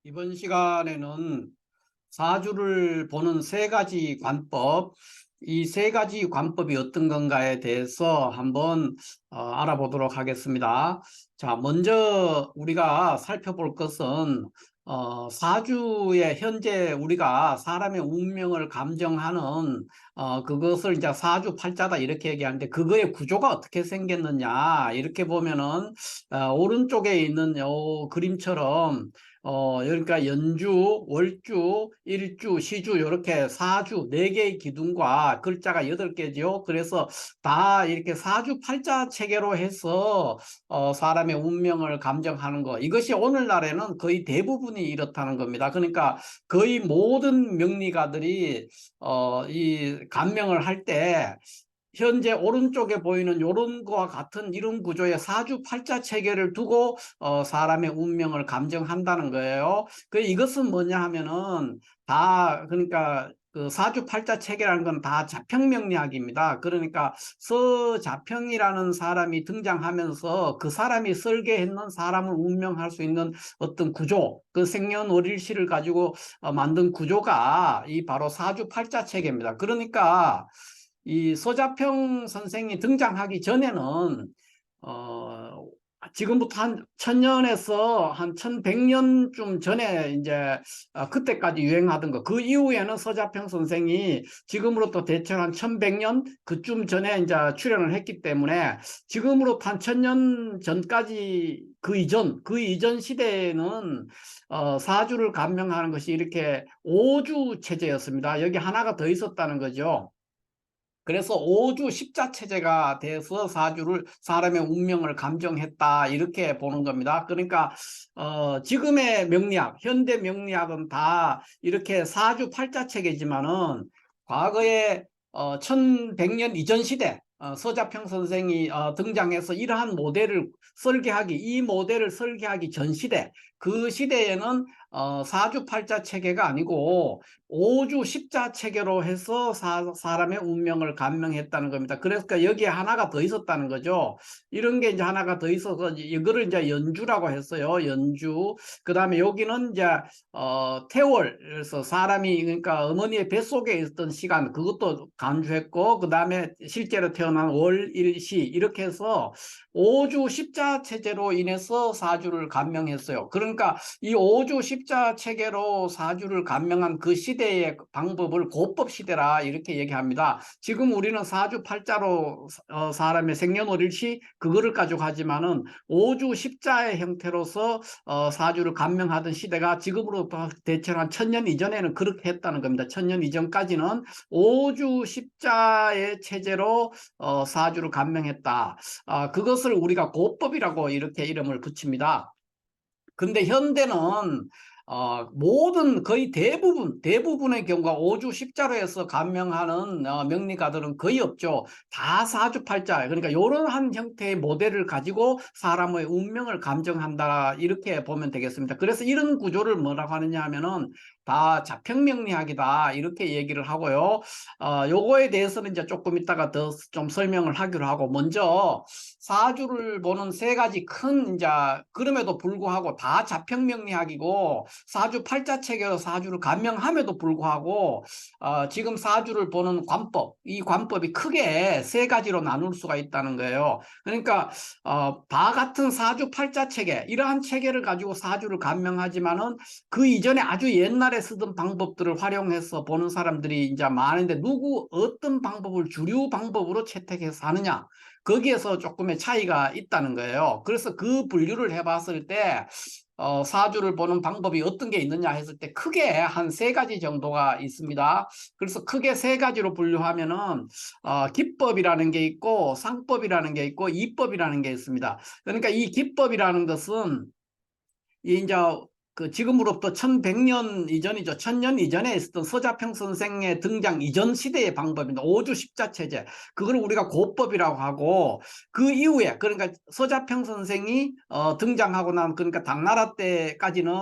이번 시간에는 사주를 보는 세 가지 관법, 이 세 가지 관법이 어떤 건가에 대해서 한번 알아보도록 하겠습니다. 자, 먼저 우리가 살펴볼 것은 사주의 현재 우리가 사람의 운명을 감정하는 그것을 이제 사주팔자다 이렇게 얘기하는데 그거의 구조가 어떻게 생겼느냐 이렇게 보면은 오른쪽에 있는 요 그림처럼 그러니까 연주, 월주, 일주, 시주 이렇게 사주 네 개의 기둥과 글자가 8개죠. 그래서 다 이렇게 사주팔자 체계로 해서 사람의 운명을 감정하는 거. 이것이 오늘날에는 거의 대부분이 이렇다는 겁니다. 그러니까 거의 모든 명리가들이 이 감명을 할 때 현재 오른쪽에 보이는 이런 거와 같은 이런 구조의 사주팔자 체계를 두고 사람의 운명을 감정한다는 거예요. 이것은 뭐냐 하면은 다 그러니까 그 사주팔자 체계라는 건 다 자평명리학입니다. 그러니까 서자평이라는 사람이 등장하면서 그 사람이 설계했는 사람을 운명할 수 있는 어떤 구조, 그 생년월일시를 가지고 만든 구조가 이 바로 사주팔자 체계입니다. 그러니까 이 서자평 선생이 등장하기 전에는 어, 지금부터 한 1000년에서 한 1100년쯤 전에 이제 그때까지 유행하던 거. 그 이후에는 서자평 선생이 지금으로부터 대충 한 1100년 그쯤 전에 이제 출연을 했기 때문에 지금으로부터 한 1000년 전까지 그 이전 시대에는 사주를 감명하는 것이 이렇게 오주 체제였습니다. 여기 하나가 더 있었다는 거죠. 그래서 오주 십자 체제가 돼서 사주를 사람의 운명을 감정했다 이렇게 보는 겁니다. 그러니까 지금의 명리학, 현대 명리학은 다 이렇게 사주 팔자 체계지만은 과거에 1100년 이전 시대 서자평 선생이 등장해서 이러한 모델을 이 모델을 설계하기 전 시대, 그 시대에는 사주팔자 체계가 아니고 오주 십자 체계로 해서 사람의 운명을 감명했다는 겁니다. 그러니까 여기에 하나가 더 있었다는 거죠. 이런 게 이제 하나가 더 있어서 이거를 이제 연주라고 했어요. 연주. 그 다음에 여기는 이제 태월, 그래서 사람이 그러니까 어머니의 뱃속에 있던 시간 그것도 간주했고, 그 다음에 실제로 태어난 월, 일, 시 이렇게 해서 오주 십자 체제로 인해서 사주를 감명했어요. 그러니까 이 오주 십자 체계로 사주를 감명한 그 시대의 방법을 고법 시대라 이렇게 얘기합니다. 지금 우리는 사주 팔자로 사람의 생년월일시 그거를 가지고 하지만은 오주 십자의 형태로서 사주를 감명하던 시대가 지금으로부터 대체로 한 1000년 이전에는 그렇게 했다는 겁니다. 1000년 이전까지는 오주 십자의 체제로 사주를 감명했다. 그것을 우리가 고법이라고 이렇게 이름을 붙입니다. 근데 현대는 모든 거의 대부분의 경우가 오주 십자로 해서 감명하는 명리가들은 거의 없죠. 다 사주팔자. 그러니까 이러한 형태의 모델을 가지고 사람의 운명을 감정한다 이렇게 보면 되겠습니다. 그래서 이런 구조를 뭐라고 하느냐 하면은 다 자평명리학이다 이렇게 얘기를 하고요. 요거에 대해서는 이제 조금 이따가 더 좀 설명을 하기로 하고, 먼저 사주를 보는 세 가지 큰 이제 그럼에도 불구하고 다 자평명리학이고 사주 팔자 체계로 사주를 감명함에도 불구하고 지금 사주를 보는 관법, 이 관법이 크게 세 가지로 나눌 수가 있다는 거예요. 그러니까 다 같은 사주 팔자 체계, 이러한 체계를 가지고 사주를 감명하지만은 그 이전에 아주 옛날에 쓰던 방법들을 활용해서 보는 사람들이 이제 많은데 어떤 방법을 주류 방법으로 채택해서 하느냐, 거기에서 조금의 차이가 있다는 거예요. 그래서 그 분류를 해봤을 때 사주를 보는 방법이 어떤 게 있느냐 했을 때 크게 한 세 가지 정도가 있습니다. 그래서 크게 세 가지로 분류하면은 기법이라는 게 있고 상법이라는 게 있고 이법이라는 게 있습니다. 그러니까 이 기법이라는 것은 이제 그 지금으로부터 1100년 이전이죠. 1000년 이전에 있었던 서자평 선생의 등장 이전 시대의 방법입니다. 오주 십자 체제. 그걸 우리가 고법이라고 하고, 그 이후에 그러니까 서자평 선생이 등장하고 난 그러니까 당나라 때까지는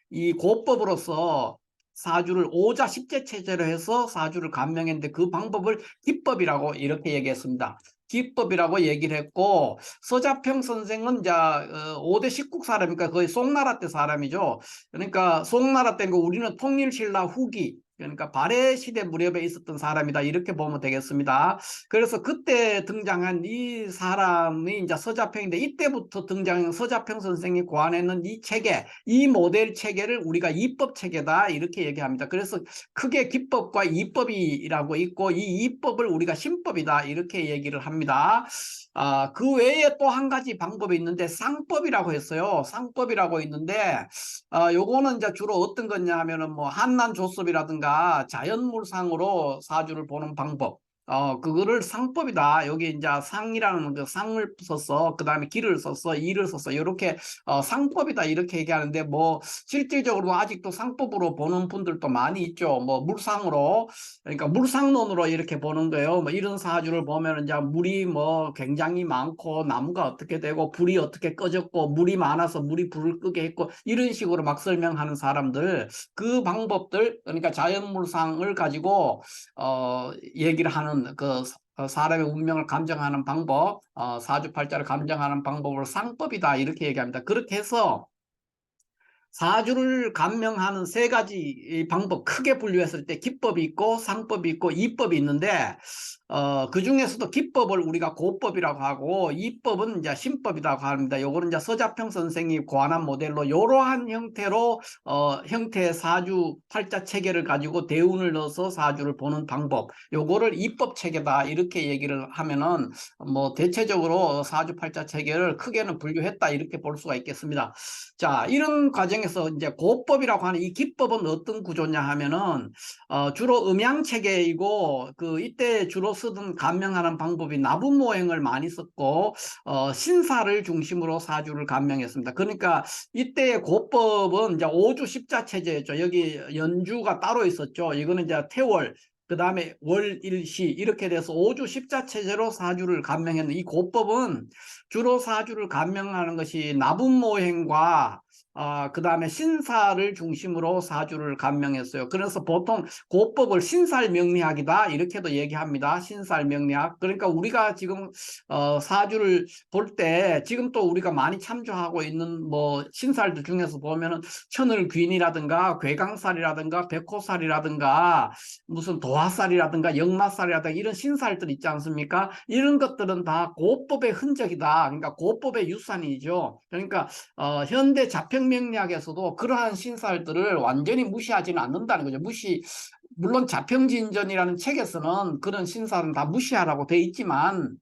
이 고법으로서 사주를 오자 십자 체제로 해서 사주를 감명했는데 그 방법을 기법이라고 이렇게 얘기했습니다. 기법이라고 얘기를 했고, 서자평 선생은 이제 5대 십국 사람이니까 거의 송나라 때 사람이죠. 그러니까 송나라 때인 거 우리는 통일신라 후기, 그러니까 발해 시대 무렵에 있었던 사람이다 이렇게 보면 되겠습니다. 그래서 그때 등장한 이 사람이 이제 서자평인데, 이때부터 등장한 서자평 선생이 고안했는 이 체계, 이 모델 체계를 우리가 이법 체계다 이렇게 얘기합니다. 그래서 크게 기법과 이법이라고 있고, 이 이법을 우리가 신법이다 이렇게 얘기를 합니다. 그 외에 또 한 가지 방법이 있는데 쌍법이라고 했어요. 쌍법이라고 있는데, 요거는 이제 주로 어떤 거냐 하면은 뭐 한난 조섭이라든가 자연물상으로 사주를 보는 방법. 그거를 상법이다. 여기 이제 상이라는 그 상을 썼어. 그 다음에 기를 썼어. 이를 썼어. 이렇게 상법이다. 이렇게 얘기하는데, 뭐, 실질적으로 아직도 상법으로 보는 분들도 많이 있죠. 뭐, 물상으로. 그러니까 물상론으로 이렇게 보는 거예요. 뭐, 이런 사주를 보면 이제 물이 뭐 굉장히 많고, 나무가 어떻게 되고, 불이 어떻게 꺼졌고, 물이 많아서 물이 불을 끄게 했고, 이런 식으로 막 설명하는 사람들, 그 방법들, 그러니까 자연물상을 가지고, 얘기를 하는 그 사람의 운명을 감정하는 방법, 사주팔자를 감정하는 방법을 쌍법이다 이렇게 얘기합니다. 그렇게 해서 사주를 감명하는 세 가지 방법, 크게 분류했을 때 기법이 있고 상법이 있고 이법이 있는데, 그 중에서도 기법을 우리가 고법이라고 하고 이법은 이제 신법이라고 합니다. 요거는 이제 서자평 선생이 고안한 모델로 이러한 형태로 형태의 사주 팔자 체계를 가지고 대운을 넣어서 사주를 보는 방법, 요거를 이법 체계다 이렇게 얘기를 하면은 뭐 대체적으로 사주 팔자 체계를 크게는 분류했다 이렇게 볼 수가 있겠습니다. 자, 이런 과정에서 이제 고법이라고 하는 이 기법은 어떤 구조냐 하면은, 주로 음양체계이고, 이때 주로 쓰던 감명하는 방법이 나분모행을 많이 썼고, 신사를 중심으로 사주를 감명했습니다. 그러니까 이때의 고법은 이제 오주 십자 체제였죠. 여기 연주가 따로 있었죠. 이거는 이제 태월, 그 다음에 월일시 이렇게 돼서 오주 십자 체제로 사주를 감명했는 이 고법은 주로 사주를 감명하는 것이 나분모행과 그 다음에 신사를 중심으로 사주를 감명했어요. 그래서 보통 고법을 신살명리학이다 이렇게도 얘기합니다. 신살명리학. 그러니까 우리가 지금 사주를 볼 때 지금 또 우리가 많이 참조하고 있는 뭐 신살들 중에서 보면은 천을귀인이라든가 괴강살이라든가 백호살이라든가 무슨 도화살이라든가 역마살이라든가 이런 신살들 있지 않습니까? 이런 것들은 다 고법의 흔적이다. 그러니까 고법의 유산이죠. 그러니까 현대 자평명리학에서도 그러한 신살들을 완전히 무시하지는 않는다는 거죠. 물론 자평진전이라는 책에서는 그런 신살은 다 무시하라고 돼 있지만,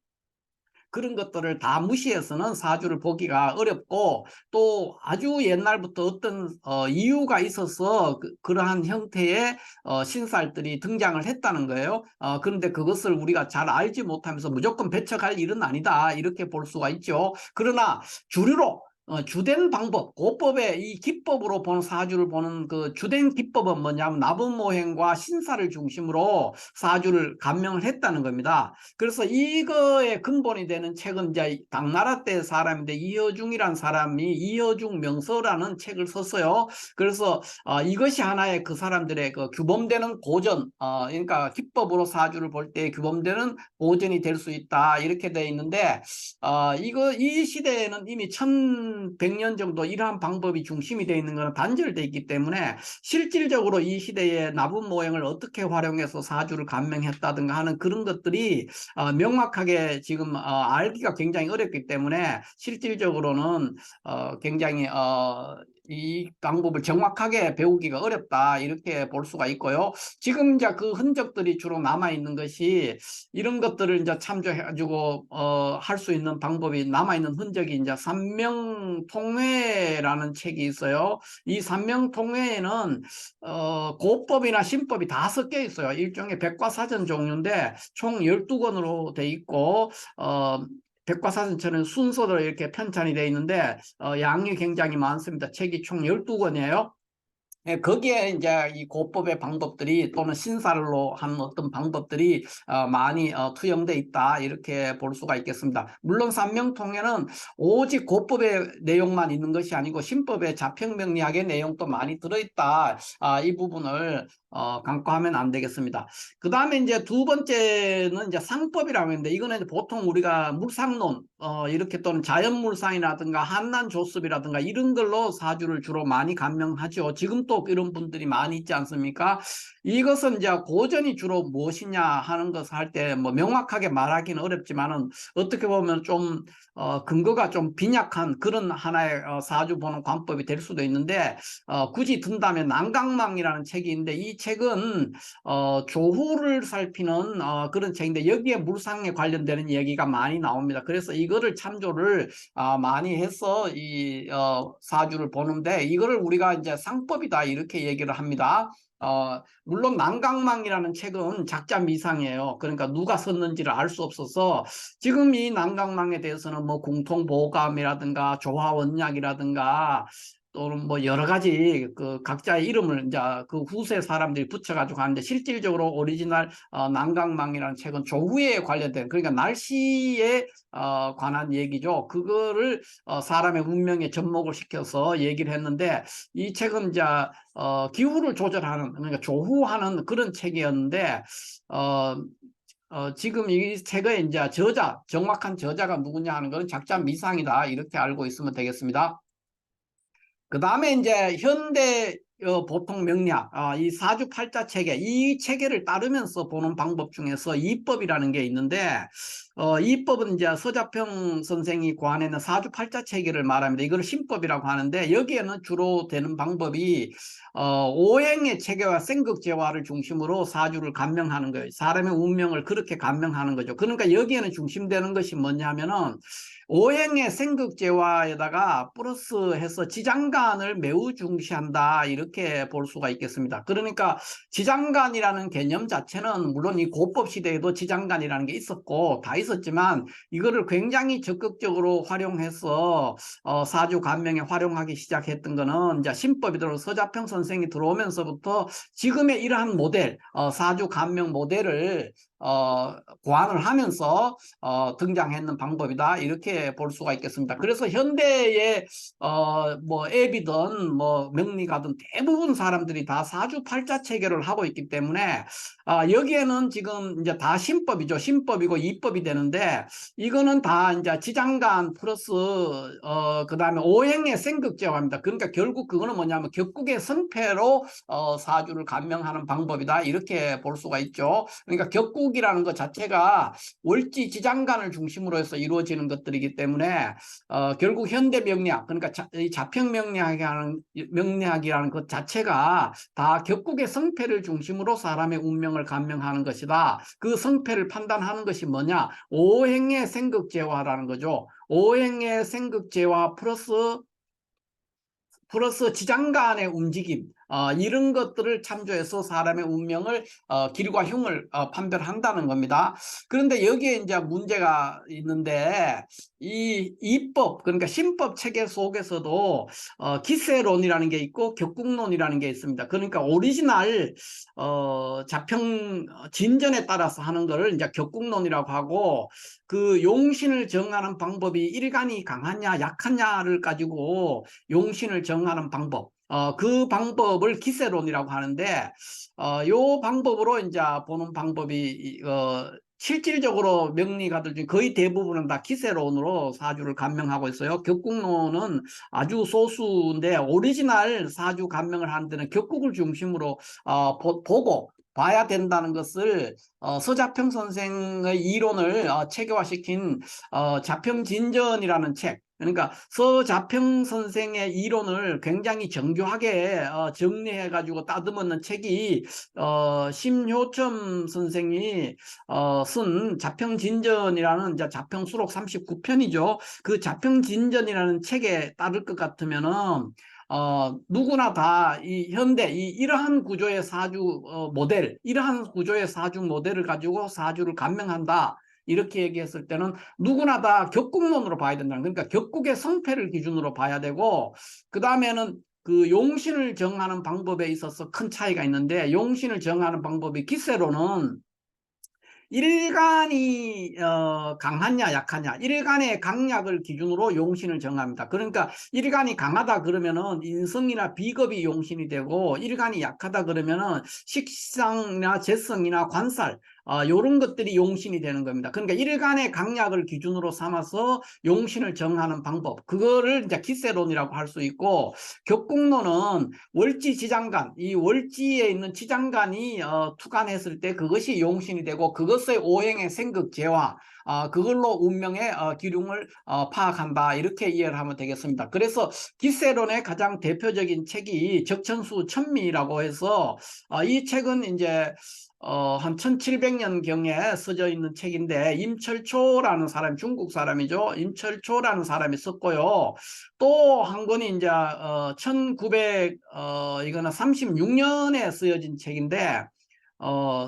그런 것들을 다 무시해서는 사주를 보기가 어렵고, 또 아주 옛날부터 어떤 이유가 있어서 그러한 형태의 신살들이 등장을 했다는 거예요. 그런데 그것을 우리가 잘 알지 못하면서 무조건 배척할 일은 아니다 이렇게 볼 수가 있죠. 그러나 주류로 주된 방법, 고법의 이 기법으로 보는 사주를 보는 그 주된 기법은 뭐냐면 나분모행과 신사를 중심으로 사주를 감명을 했다는 겁니다. 그래서 이거의 근본이 되는 책은 이제 당나라 때 사람인데 이허중이라는 사람이 이허중 명서라는 책을 썼어요. 그래서 이것이 하나의 그 사람들의 그 규범되는 고전, 그러니까 기법으로 사주를 볼 때 규범되는 고전이 될 수 있다 이렇게 되어 있는데, 이 시대에는 이미 1100년 정도 이러한 방법이 중심이 되어 있는 것은 단절되어 있기 때문에 실질적으로 이 시대의 나분 모형을 어떻게 활용해서 사주를 감명했다든가 하는 그런 것들이 명확하게 지금 알기가 굉장히 어렵기 때문에 실질적으로는 굉장히 이 방법을 정확하게 배우기가 어렵다 이렇게 볼 수가 있고요. 지금 이제 그 흔적들이 주로 남아 있는 것이 이런 것들을 이제 참조해 가지고 할 수 있는 방법이 남아 있는 흔적이 이제 삼명통회라는 책이 있어요. 이 삼명통회에는 고법이나 신법이 다 섞여 있어요. 일종의 백과사전 종류인데 총 12권으로 돼 있고, 백과사전처럼 순서로 이렇게 편찬이 되어 있는데 양이 굉장히 많습니다. 책이 총 12권이에요. 예, 거기에 이제 이 고법의 방법들이 또는 신살로 하는 어떤 방법들이 많이 투영돼 있다 이렇게 볼 수가 있겠습니다. 물론 삼명통에는 오직 고법의 내용만 있는 것이 아니고 신법의 자평명리학의 내용도 많이 들어있다. 이 부분을 간과하면 안 되겠습니다. 그 다음에 이제 두 번째는 이제 상법이라고 하는데, 이거는 이제 보통 우리가 물상론, 이렇게 또는 자연물상이라든가 한난조습이라든가 이런 걸로 사주를 주로 많이 감명하죠. 지금 또 이런 분들이 많이 있지 않습니까? 이것은 이제 고전이 주로 무엇이냐 하는 것을 할 때 뭐 명확하게 말하기는 어렵지만은, 어떻게 보면 좀 근거가 좀 빈약한 그런 하나의 사주 보는 관법이 될 수도 있는데, 굳이 든다면 난강망이라는 책이 있는데, 이 책은 조후를 살피는 그런 책인데, 여기에 물상에 관련되는 얘기가 많이 나옵니다. 그래서 이거를 참조를 많이 해서 이 사주를 보는데, 이거를 우리가 이제 상법이다 이렇게 얘기를 합니다. 물론 난강망이라는 책은 작자 미상이에요. 그러니까 누가 썼는지를 알 수 없어서, 지금 이 난강망에 대해서는 뭐 공통보감이라든가 조화원약이라든가 또는 뭐 여러 가지 그 각자의 이름을 이제 그 후세 사람들이 붙여가지고 하는데, 실질적으로 오리지널 난강망이라는 책은 조후에 관련된, 그러니까 날씨에 관한 얘기죠. 그거를 사람의 운명에 접목을 시켜서 얘기를 했는데, 이 책은 이제 기후를 조절하는, 그러니까 조후하는 그런 책이었는데, 지금 이 책의 이제 정확한 저자가 누구냐 하는 것은 작자 미상이다 이렇게 알고 있으면 되겠습니다. 그 다음에 이제 현대 보통 명리학, 이 사주팔자 체계, 이 체계를 따르면서 보는 방법 중에서 이법이라는 게 있는데, 이법은 이제 서자평 선생이 고안해낸 사주팔자 체계를 말합니다. 이걸 신법이라고 하는데, 여기에는 주로 되는 방법이 오행의 체계와 생극재화를 중심으로 사주를 감명하는 거예요. 사람의 운명을 그렇게 감명하는 거죠. 그러니까 여기에는 중심되는 것이 뭐냐면은, 오행의 생극재화에다가 플러스해서 지장간을 매우 중시한다 이렇게 볼 수가 있겠습니다. 그러니까 지장간이라는 개념 자체는 물론 이 고법 시대에도 지장간이라는 게 있었고 다 있었지만, 이거를 굉장히 적극적으로 활용해서 사주 감명에 활용하기 시작했던 거는 이제 신법이 들어 서자평 선생이 들어오면서부터 지금의 이러한 모델, 사주 감명 모델을 고안을 하면서 등장했는 방법이다 이렇게 볼 수가 있겠습니다. 그래서 현대의 뭐 앱이든 뭐 명리가든 대부분 사람들이 다 사주팔자 체계를 하고 있기 때문에 여기에는 지금 이제 다 신법이죠. 신법이고 이법이 되는데, 이거는 다 이제 지장간 플러스 그다음에 오행의 생극제화입니다. 그러니까 결국 그거는 뭐냐면 격국의 성패로 사주를 감명하는 방법이다 이렇게 볼 수가 있죠. 그러니까 격국이라는 것 자체가 월지 지장간을 중심으로 해서 이루어지는 것들이기 때문에 결국 현대 명리학, 그러니까 자평 명리학이라는 것 자체가 다 격국의 성패를 중심으로 사람의 운명을 감명하는 것이다. 그 성패를 판단하는 것이 뭐냐? 오행의 생극재화라는 거죠. 오행의 생극재화 플러스 지장간의 움직임, 이런 것들을 참조해서 사람의 운명을 길과 흉을 판별한다는 겁니다. 그런데 여기에 이제 문제가 있는데, 이 이법, 그러니까 신법 체계 속에서도 기세론이라는 게 있고 격국론이라는 게 있습니다. 그러니까 오리지널 자평 진전에 따라서 하는 것을 이제 격국론이라고 하고, 그 용신을 정하는 방법이 일간이 강하냐 약하냐를 가지고 용신을 정하는 방법, 그 방법을 기세론이라고 하는데, 요 방법으로 이제 보는 방법이 실질적으로 명리가들 중 거의 대부분은 다 기세론으로 사주를 감명하고 있어요. 격국론은 아주 소수인데, 오리지널 사주 감명을 하는 데는 격국을 중심으로 보고 봐야 된다는 것을 서자평 선생의 이론을 체계화시킨 자평진전이라는 책, 그러니까 서자평 선생의 이론을 굉장히 정교하게 정리해가지고 따듬었는 책이 심효첨 선생이 쓴 자평진전이라는 이제 자평수록 39편이죠. 그 자평진전이라는 책에 따를 것 같으면은 누구나 다 이 현대 이러한 구조의 사주 모델, 이러한 구조의 사주 모델을 가지고 사주를 감명한다 이렇게 얘기했을 때는 누구나 다 격국론으로 봐야 된다는, 그러니까 격국의 성패를 기준으로 봐야 되고, 그 다음에는 그 용신을 정하는 방법에 있어서 큰 차이가 있는데, 용신을 정하는 방법이 기세로는 일간이 강하냐 약하냐, 일간의 강약을 기준으로 용신을 정합니다. 그러니까 일간이 강하다 그러면은 인성이나 비겁이 용신이 되고, 일간이 약하다 그러면은 식상이나 재성이나 관살, 이런 것들이 용신이 되는 겁니다. 그러니까 일간의 강약을 기준으로 삼아서 용신을 정하는 방법, 그거를 이제 기세론이라고 할 수 있고, 격국론은 월지 지장간, 이 월지에 있는 지장간이 투간했을 때 그것이 용신이 되고, 그것의 오행의 생극 재화, 그걸로 운명의 기륭을 파악한다, 이렇게 이해를 하면 되겠습니다. 그래서 기세론의 가장 대표적인 책이 적천수 천미라고 해서, 이 책은 이제 한 1700년경에 써져 있는 책인데, 임철초라는 사람, 중국 사람이죠. 임철초라는 사람이 썼고요. 또 한 권이 이제 1900 36년에 쓰여진 책인데,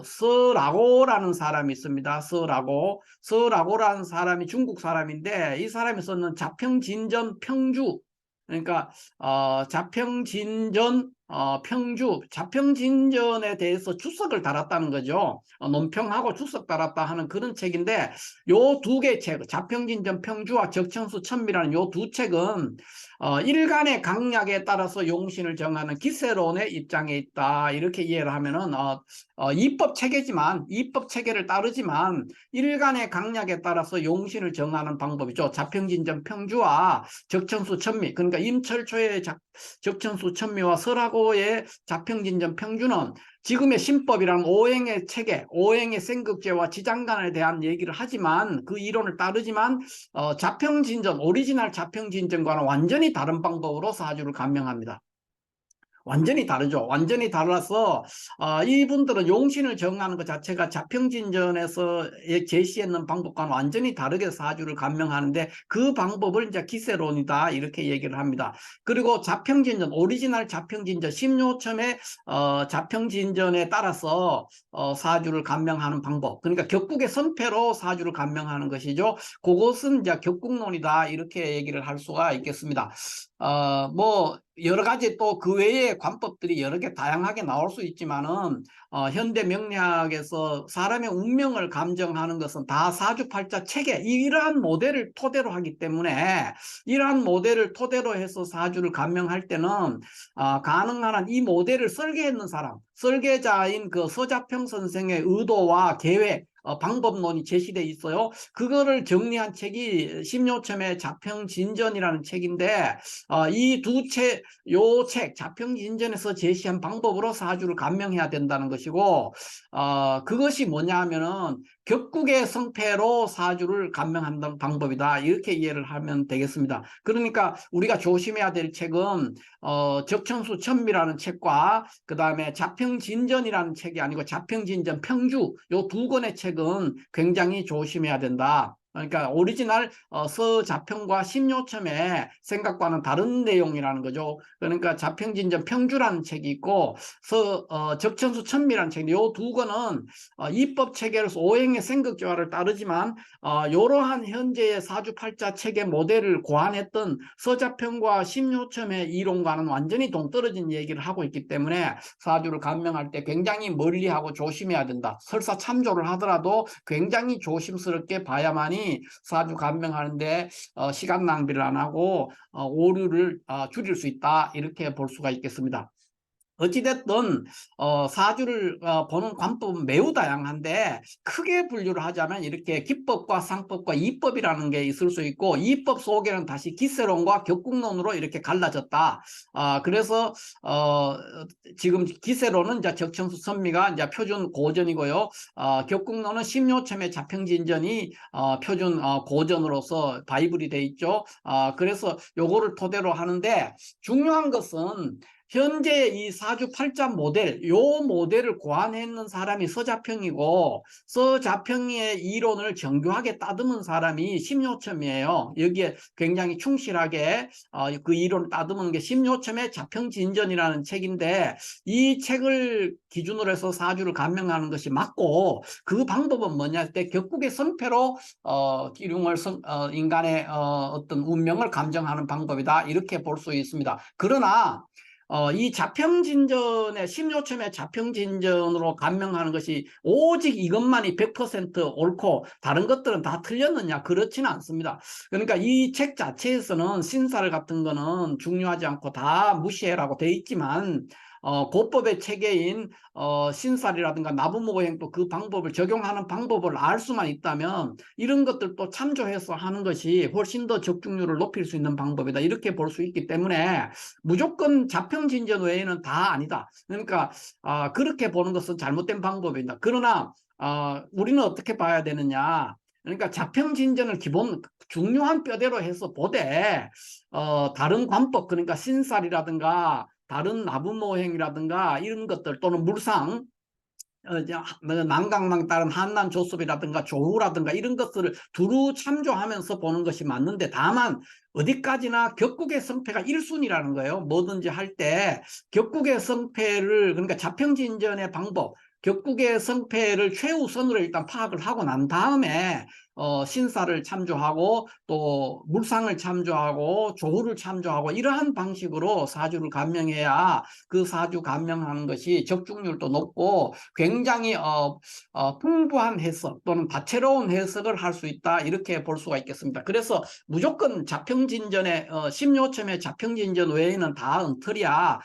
서라고라는 사람이 있습니다. 서라고라는 사람이 중국 사람인데, 이 사람이 썼는 자평진전 평주, 그러니까 자평진전 평주, 자평진전에 대해서 주석을 달았다는 거죠. 논평하고 주석 달았다 하는 그런 책인데, 요 두 개 책, 자평진전 평주와 적천수 천미라는 요 두 책은 일간의 강약에 따라서 용신을 정하는 기세론의 입장에 있다, 이렇게 이해를 하면은 이법 체계지만, 이법 체계를 따르지만 일간의 강약에 따라서 용신을 정하는 방법이죠. 자평진전 평주와 적천수 천미, 그러니까 임철초의 적천수 천미와 설하고의 자평진전 평주는 지금의 신법이라는 오행의 체계, 오행의 생극제와 지장간에 대한 얘기를 하지만, 그 이론을 따르지만 자평진전, 오리지널 자평진전과는 완전히 다른 방법으로 사주를 감명합니다. 완전히 다르죠. 완전히 달라서 이분들은 용신을 정하는 것 자체가 자평진전에서 제시했는 방법과는 완전히 다르게 사주를 감명하는데, 그 방법을 이제 기세론이다, 이렇게 얘기를 합니다. 그리고 자평진전, 오리지널 자평진전, 심요첨의 자평진전에 따라서 사주를 감명하는 방법, 그러니까 격국의 선패로 사주를 감명하는 것이죠. 그것은 이제 격국론이다, 이렇게 얘기를 할 수가 있겠습니다. 뭐 여러 가지 또 그 외에 관법들이 여러 개 다양하게 나올 수 있지만은, 현대 명리학에서 사람의 운명을 감정하는 것은 다 사주팔자 체계, 이러한 모델을 토대로 하기 때문에, 이러한 모델을 토대로 해서 사주를 감명할 때는 가능한 한 이 모델을 설계했는 사람, 설계자인 그 서자평 선생의 의도와 계획, 방법론이 제시돼 있어요. 그거를 정리한 책이 심요첨의 자평진전이라는 책인데, 이 두 책, 요 책 자평진전에서 제시한 방법으로 사주를 감명해야 된다는 것이고, 그것이 뭐냐 하면은 격국의 성패로 사주를 감명하는 방법이다, 이렇게 이해를 하면 되겠습니다. 그러니까 우리가 조심해야 될 책은 적천수 천미라는 책과 그 다음에 자평진전이라는 책이 아니고 자평진전 평주, 요 두 권의 책은 굉장히 조심해야 된다. 그러니까 오리지널 서자평과 심요첨의 생각과는 다른 내용이라는 거죠. 그러니까 자평진전 평주라는 책이 있고, 적천수 천미라는 책, 이 두 권은 이법 체계로서 오행의 생극조화를 따르지만 이러한 현재의 사주팔자 체계 모델을 고안했던 서자평과 심요첨의 이론과는 완전히 동떨어진 얘기를 하고 있기 때문에 사주를 감명할 때 굉장히 멀리하고 조심해야 된다. 설사 참조를 하더라도 굉장히 조심스럽게 봐야만이 사주 감명하는데 시간 낭비를 안 하고 오류를 줄일 수 있다, 이렇게 볼 수가 있겠습니다. 어찌됐든 사주를 보는 관법은 매우 다양한데, 크게 분류를 하자면 이렇게 기법과 상법과 이법이라는 게 있을 수 있고, 이법 속에는 다시 기세론과 격국론으로 이렇게 갈라졌다. 그래서 지금 기세론은 이제 적천수 선미가 이제 표준 고전이고요. 격국론은 심요첨의 자평진전이 표준 고전으로서 바이블이 돼 있죠. 그래서 요거를 토대로 하는데, 중요한 것은 현재 이 사주팔자 모델, 요 모델을 고안했는 사람이 서자평이고, 서자평의 이론을 정교하게 따듬은 사람이 심요첨이에요. 여기에 굉장히 충실하게 그 이론을 따듬은 게 심요첨의 자평진전이라는 책인데, 이 책을 기준으로 해서 사주를 감명하는 것이 맞고, 그 방법은 뭐냐 할 때 격국의 성패로 기륭을 인간의 어떤 운명을 감정하는 방법이다, 이렇게 볼 수 있습니다. 그러나 이 자평진전의 심요점의 자평진전으로 감명하는 것이 오직 이것만이 100% 옳고 다른 것들은 다 틀렸느냐? 그렇지는 않습니다. 그러니까 이 책 자체에서는 신살 같은 거는 중요하지 않고 다 무시해라고 돼 있지만 고법의 체계인 신살이라든가 나부모행도 그 방법을 적용하는 방법을 알 수만 있다면 이런 것들도 참조해서 하는 것이 훨씬 더 적중률을 높일 수 있는 방법이다. 이렇게 볼 수 있기 때문에 무조건 자평진전 외에는 다 아니다. 그러니까 그렇게 보는 것은 잘못된 방법이다. 그러나 우리는 어떻게 봐야 되느냐? 그러니까 자평진전을 기본 중요한 뼈대로 해서 보되 다른 관법 그러니까 신살이라든가 다른 나부모행이라든가 이런 것들 또는 물상 난강망 따른 한난 조섭이라든가 조후라든가 이런 것들을 두루 참조하면서 보는 것이 맞는데 다만 어디까지나 격국의 성패가 1순위라는 거예요. 뭐든지 할 때 격국의 성패를 그러니까 자평진전의 방법 격국의 성패를 최우선으로 일단 파악을 하고 난 다음에 신사를 참조하고 또 물상을 참조하고 조후를 참조하고 이러한 방식으로 사주를 감명해야 그 사주 감명하는 것이 적중률도 높고 굉장히 풍부한 해석 또는 다채로운 해석을 할 수 있다 이렇게 볼 수가 있겠습니다. 그래서 무조건 자평진전의 심요점의 자평진전 외에는 다 엉터리야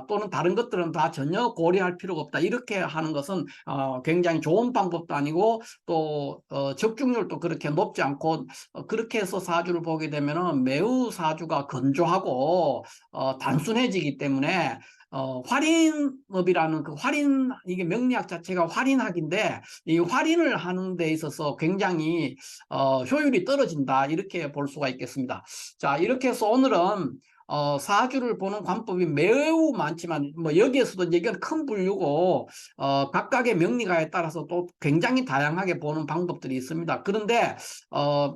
또는 다른 것들은 다 전혀 고려할 필요가 없다 이렇게 하는 것은 굉장히 좋은 방법도 아니고 또 적중률도 그렇게 높지 않고 그렇게 해서 사주를 보게 되면 매우 사주가 건조하고 단순해지기 때문에 활인업이라는 그 활인 이게 명리학 자체가 활인학인데 이 활인을 하는 데 있어서 굉장히 효율이 떨어진다 이렇게 볼 수가 있겠습니다. 자 이렇게 해서 오늘은 사주를 보는 관법이 매우 많지만 뭐 여기에서도 이건 큰 분류고 각각의 명리가에 따라서 또 굉장히 다양하게 보는 방법들이 있습니다. 그런데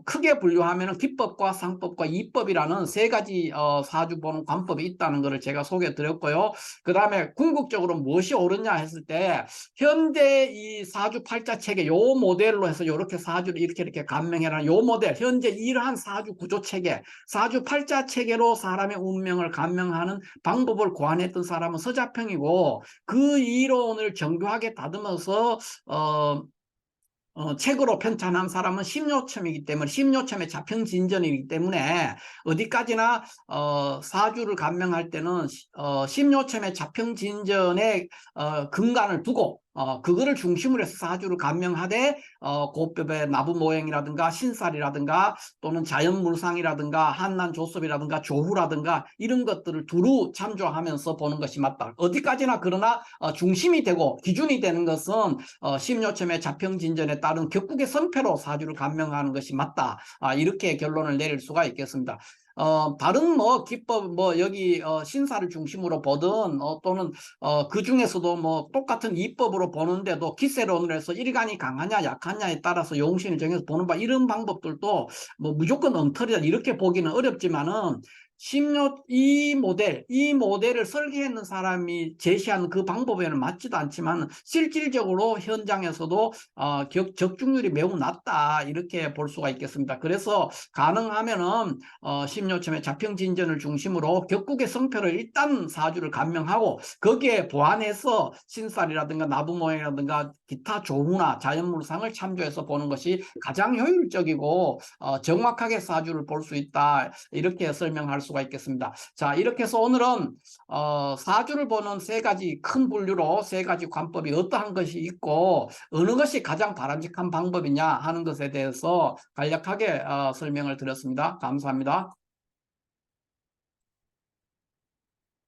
크게 분류하면 기법과 상법과 이법이라는 세 가지 사주 보는 관법이 있다는 것을 제가 소개해 드렸고요. 그 다음에 궁극적으로 무엇이 옳으냐 했을 때 현재 이 사주 팔자 체계 요 모델로 해서 이렇게 사주를 이렇게 감명해라는 요 모델 현재 이러한 사주 구조 체계 사주 팔자 체계로 사람의 운명을 감명하는 방법을 고안했던 사람은 서자평이고 그 이론을 정교하게 다듬어서 책으로 편찬한 사람은 심요점이기 때문에 심요점의 자평진전이기 때문에 어디까지나 사주를 감명할 때는 심요점의 자평진전에 근간을 두고 그거를 중심으로 해서 사주를 감명하되 고법의 나부모행이라든가 신살이라든가 또는 자연물상이라든가 한난조섭이라든가 조후라든가 이런 것들을 두루 참조하면서 보는 것이 맞다. 어디까지나 그러나 중심이 되고 기준이 되는 것은 심요점의 자평진전에 따른 격국의 성패로 사주를 감명하는 것이 맞다. 이렇게 결론을 내릴 수가 있겠습니다. 다른 뭐 기법 뭐 여기 신사를 중심으로 보든 또는 그 중에서도 뭐 똑같은 이법으로 보는데도 기세론을 해서 일간이 강하냐 약하냐에 따라서 용신을 정해서 보는 바 이런 방법들도 뭐 무조건 엉터리다 이렇게 보기는 어렵지만은 이 모델을 설계했는 사람이 제시한 그 방법에는 맞지도 않지만 실질적으로 현장에서도 적중률이 매우 낮다 이렇게 볼 수가 있겠습니다. 그래서 가능하면은 심요점의 자평진전을 중심으로 격국의 성패를 일단 사주를 감명하고 거기에 보완해서 신살이라든가 나부모행이라든가 기타 조후나 자연물상을 참조해서 보는 것이 가장 효율적이고 정확하게 사주를 볼 수 있다 이렇게 설명할 수가 있겠습니다. 자 이렇게 해서 오늘은 사주를 보는 세 가지 큰 분류로 세 가지 관법이 어떠한 것이 있고 어느 것이 가장 바람직한 방법이냐 하는 것에 대해서 간략하게 설명을 드렸습니다. 감사합니다.